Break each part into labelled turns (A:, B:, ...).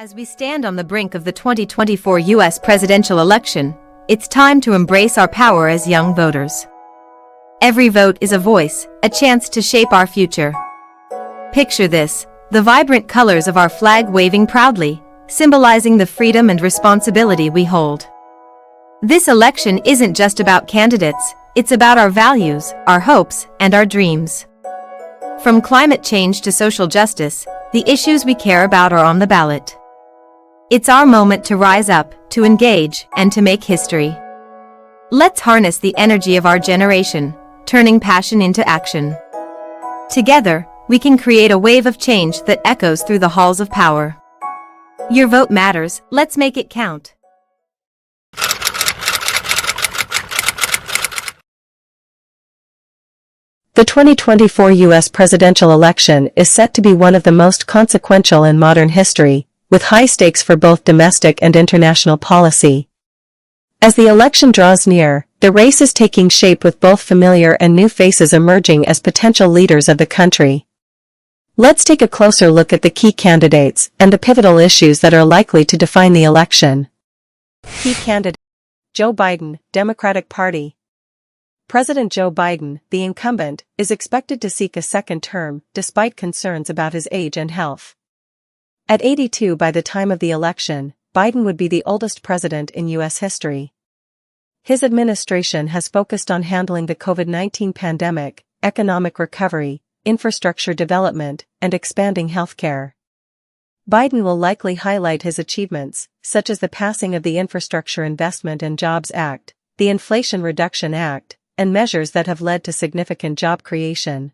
A: As we stand on the brink of the 2024 U.S. presidential election, it's time to embrace our power as young voters. Every vote is a voice, a chance to shape our future. Picture this, the vibrant colors of our flag waving proudly, symbolizing the freedom and responsibility we hold. This election isn't just about candidates, it's about our values, our hopes, and our dreams. From climate change to social justice, the issues we care about are on the ballot. It's our moment to rise up, to engage, and to make history. Let's harness the energy of our generation, turning passion into action. Together, we can create a wave of change that echoes through the halls of power. Your vote matters, let's make it count.
B: The 2024 U.S. presidential election is set to be one of the most consequential in modern history, with high stakes for both domestic and international policy. As the election draws near, the race is taking shape with both familiar and new faces emerging as potential leaders of the country. Let's take a closer look at the key candidates and the pivotal issues that are likely to define the election. Key candidate: Joe Biden, Democratic Party. President Joe Biden, the incumbent, is expected to seek a second term, despite concerns about his age and health. At 82 by the time of the election, Biden would be the oldest president in U.S. history. His administration has focused on handling the COVID-19 pandemic, economic recovery, infrastructure development, and expanding healthcare. Biden will likely highlight his achievements, such as the passing of the Infrastructure Investment and Jobs Act, the Inflation Reduction Act, and measures that have led to significant job creation.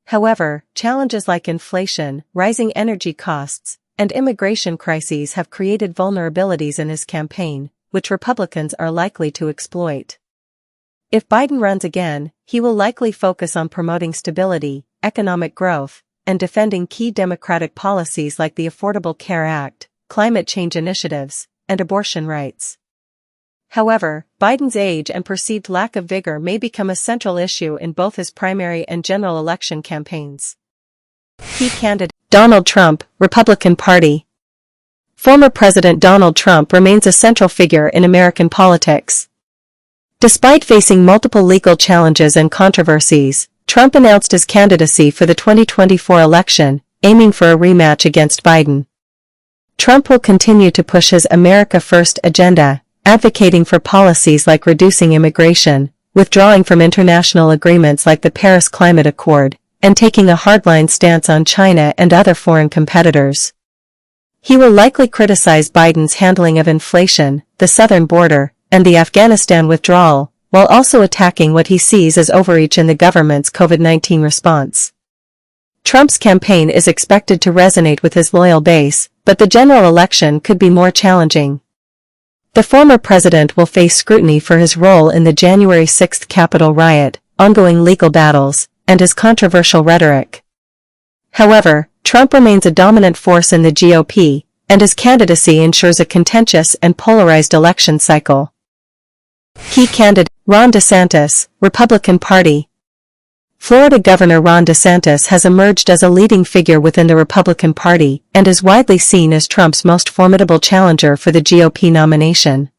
B: However, challenges like inflation, rising energy costs, and immigration crises have created vulnerabilities in his campaign, which Republicans are likely to exploit. If Biden runs again, he will likely focus on promoting stability, economic growth, and defending key Democratic policies like the Affordable Care Act, climate change initiatives, and abortion rights. However, Biden's age and perceived lack of vigor may become a central issue in both his primary and general election campaigns. Key candidate: Donald Trump, Republican Party. Former President Donald Trump remains a central figure in American politics. Despite facing multiple legal challenges and controversies, Trump announced his candidacy for the 2024 election, aiming for a rematch against Biden. Trump will continue to push his America First agenda, advocating for policies like reducing immigration, withdrawing from international agreements like the Paris Climate Accord, and taking a hardline stance on China and other foreign competitors. He will likely criticize Biden's handling of inflation, the southern border, and the Afghanistan withdrawal, while also attacking what he sees as overreach in the government's COVID-19 response. Trump's campaign is expected to resonate with his loyal base, but the general election could be more challenging. The former president will face scrutiny for his role in the January 6 Capitol riot, ongoing legal battles, and his controversial rhetoric. However, Trump remains a dominant force in the GOP, and his candidacy ensures a contentious and polarized election cycle. Key candidate: Ron DeSantis, Republican Party. Florida Governor Ron DeSantis has emerged as a leading figure within the Republican Party and is widely seen as Trump's most formidable challenger for the GOP nomination.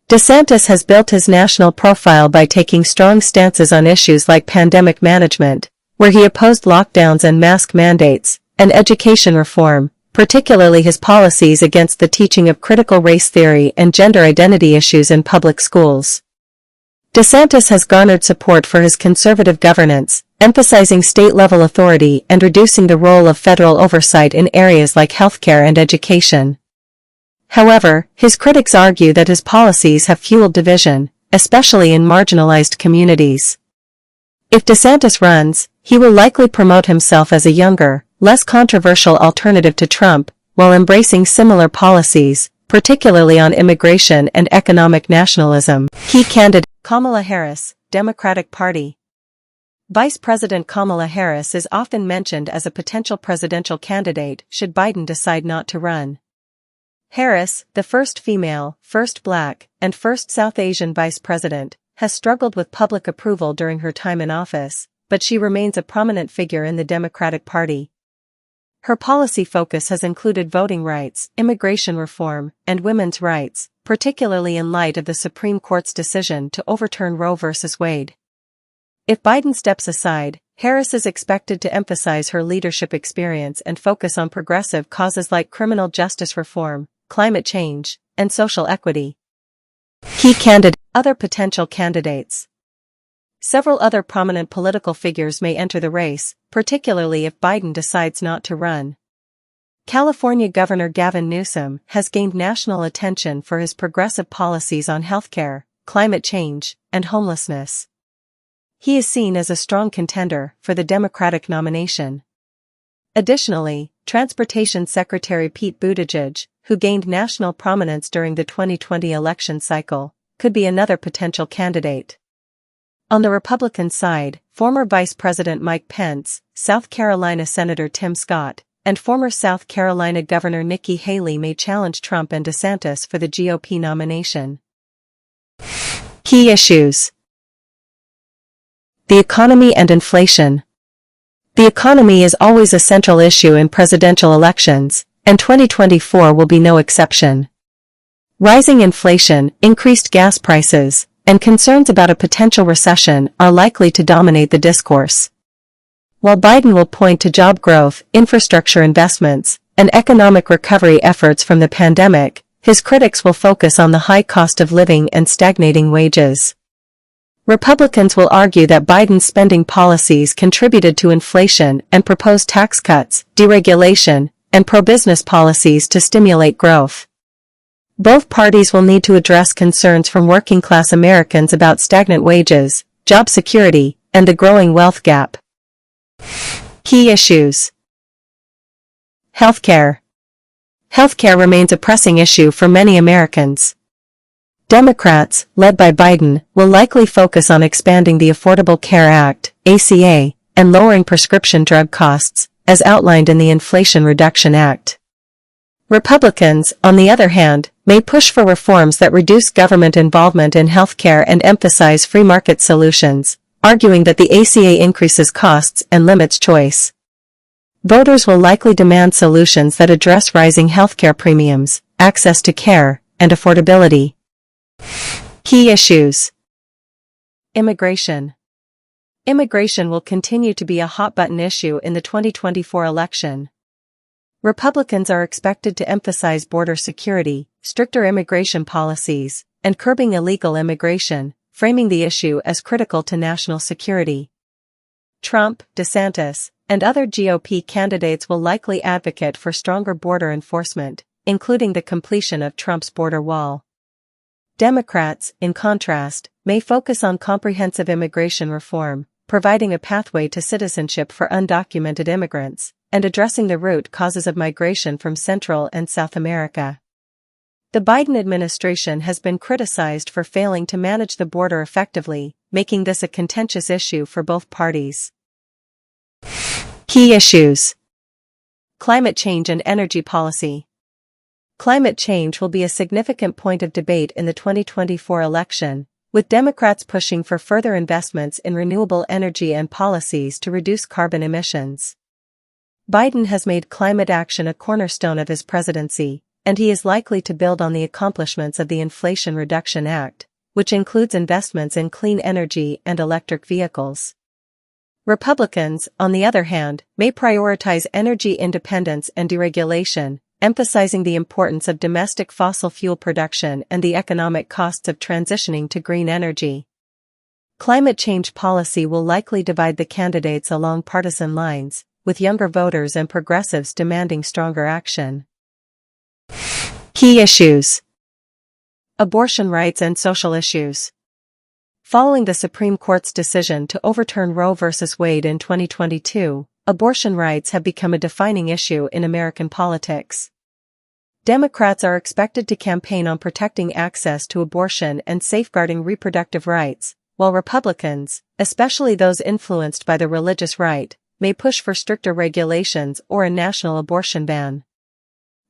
B: DeSantis has built his national profile by taking strong stances on issues like pandemic management, where he opposed lockdowns and mask mandates, and education reform, particularly his policies against the teaching of critical race theory and gender identity issues in public schools. DeSantis has garnered support for his conservative governance, emphasizing state-level authority and reducing the role of federal oversight in areas like healthcare and education. However, his critics argue that his policies have fueled division, especially in marginalized communities. If DeSantis runs, he will likely promote himself as a younger, less controversial alternative to Trump, while embracing similar policies, particularly on immigration and economic nationalism. Key candidate: Kamala Harris, Democratic Party. Vice President Kamala Harris is often mentioned as a potential presidential candidate should Biden decide not to run. Harris, the first female, first Black, and first South Asian vice president, has struggled with public approval during her time in office, but she remains a prominent figure in the Democratic Party. Her policy focus has included voting rights, immigration reform, and women's rights, particularly in light of the Supreme Court's decision to overturn Roe v. Wade. If Biden steps aside, Harris is expected to emphasize her leadership experience and focus on progressive causes like criminal justice reform, climate change, and social equity. Other potential candidates. Several other prominent political figures may enter the race, particularly if Biden decides not to run. California Governor Gavin Newsom has gained national attention for his progressive policies on healthcare, climate change, and homelessness. He is seen as a strong contender for the Democratic nomination. Additionally, Transportation Secretary Pete Buttigieg, who gained national prominence during the 2020 election cycle, could be another potential candidate. On the Republican side, former Vice President Mike Pence, South Carolina Senator Tim Scott, and former South Carolina Governor Nikki Haley may challenge Trump and DeSantis for the GOP nomination. Key issues. The economy and inflation. The economy is always a central issue in presidential elections, and 2024 will be no exception. Rising inflation, increased gas prices, and concerns about a potential recession are likely to dominate the discourse. While Biden will point to job growth, infrastructure investments, and economic recovery efforts from the pandemic, his critics will focus on the high cost of living and stagnating wages. Republicans will argue that Biden's spending policies contributed to inflation and propose tax cuts, deregulation, and pro-business policies to stimulate growth. Both parties will need to address concerns from working-class Americans about stagnant wages, job security, and the growing wealth gap. Key issues. Healthcare. Healthcare remains a pressing issue for many Americans. Democrats, led by Biden, will likely focus on expanding the Affordable Care Act, ACA, and lowering prescription drug costs, as outlined in the Inflation Reduction Act. Republicans, on the other hand, may push for reforms that reduce government involvement in healthcare and emphasize free market solutions, arguing that the ACA increases costs and limits choice. Voters will likely demand solutions that address rising healthcare premiums, access to care, and affordability. Key issues. Immigration. Immigration will continue to be a hot-button issue in the 2024 election. Republicans are expected to emphasize border security, stricter immigration policies, and curbing illegal immigration, framing the issue as critical to national security. Trump, DeSantis, and other GOP candidates will likely advocate for stronger border enforcement, including the completion of Trump's border wall. Democrats, in contrast, may focus on comprehensive immigration reform, providing a pathway to citizenship for undocumented immigrants, and addressing the root causes of migration from Central and South America. The Biden administration has been criticized for failing to manage the border effectively, making this a contentious issue for both parties. Key issues. Climate change and energy policy. Climate change will be a significant point of debate in the 2024 election, with Democrats pushing for further investments in renewable energy and policies to reduce carbon emissions. Biden has made climate action a cornerstone of his presidency, and he is likely to build on the accomplishments of the Inflation Reduction Act, which includes investments in clean energy and electric vehicles. Republicans, on the other hand, may prioritize energy independence and deregulation, emphasizing the importance of domestic fossil fuel production and the economic costs of transitioning to green energy. Climate change policy will likely divide the candidates along partisan lines, with younger voters and progressives demanding stronger action. Key issues. Abortion rights and social issues. Following the Supreme Court's decision to overturn Roe v. Wade in 2022, abortion rights have become a defining issue in American politics. Democrats are expected to campaign on protecting access to abortion and safeguarding reproductive rights, while Republicans, especially those influenced by the religious right, may push for stricter regulations or a national abortion ban.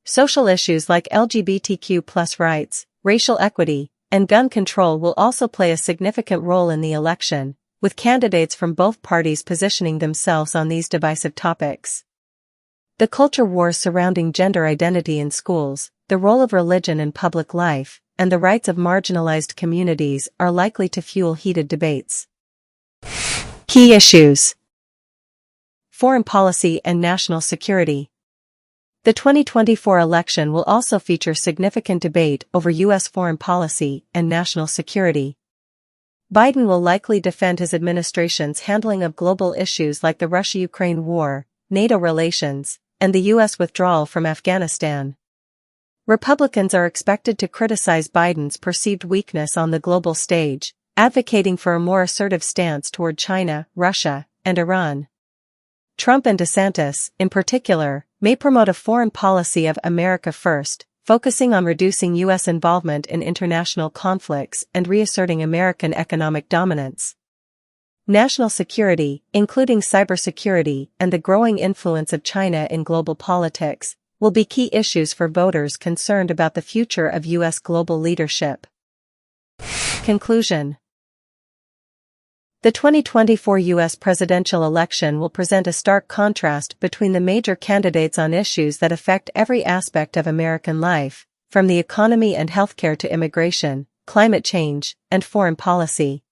B: Social issues like LGBTQ+ rights, racial equity, and gun control will also play a significant role in the election, with candidates from both parties positioning themselves on these divisive topics. The culture wars surrounding gender identity in schools, the role of religion in public life, and the rights of marginalized communities are likely to fuel heated debates. Key issues: foreign policy and national security. The 2024 election will also feature significant debate over U.S. foreign policy and national security. Biden will likely defend his administration's handling of global issues like the Russia-Ukraine war, NATO relations, and the U.S. withdrawal from Afghanistan. Republicans are expected to criticize Biden's perceived weakness on the global stage, advocating for a more assertive stance toward China, Russia, and Iran. Trump and DeSantis, in particular, may promote a foreign policy of America first, focusing on reducing U.S. involvement in international conflicts and reasserting American economic dominance. National security, including cybersecurity and the growing influence of China in global politics, will be key issues for voters concerned about the future of U.S. global leadership. Conclusion: the 2024 U.S. presidential election will present a stark contrast between the major candidates on issues that affect every aspect of American life, from the economy and healthcare to immigration, climate change, and foreign policy.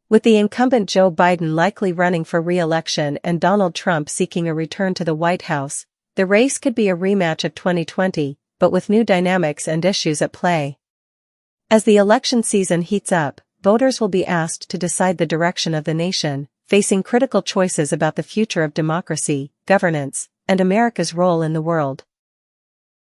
B: With the incumbent Joe Biden likely running for re-election and Donald Trump seeking a return to the White House, the race could be a rematch of 2020, but with new dynamics and issues at play. As the election season heats up, voters will be asked to decide the direction of the nation, facing critical choices about the future of democracy, governance, and America's role in the world.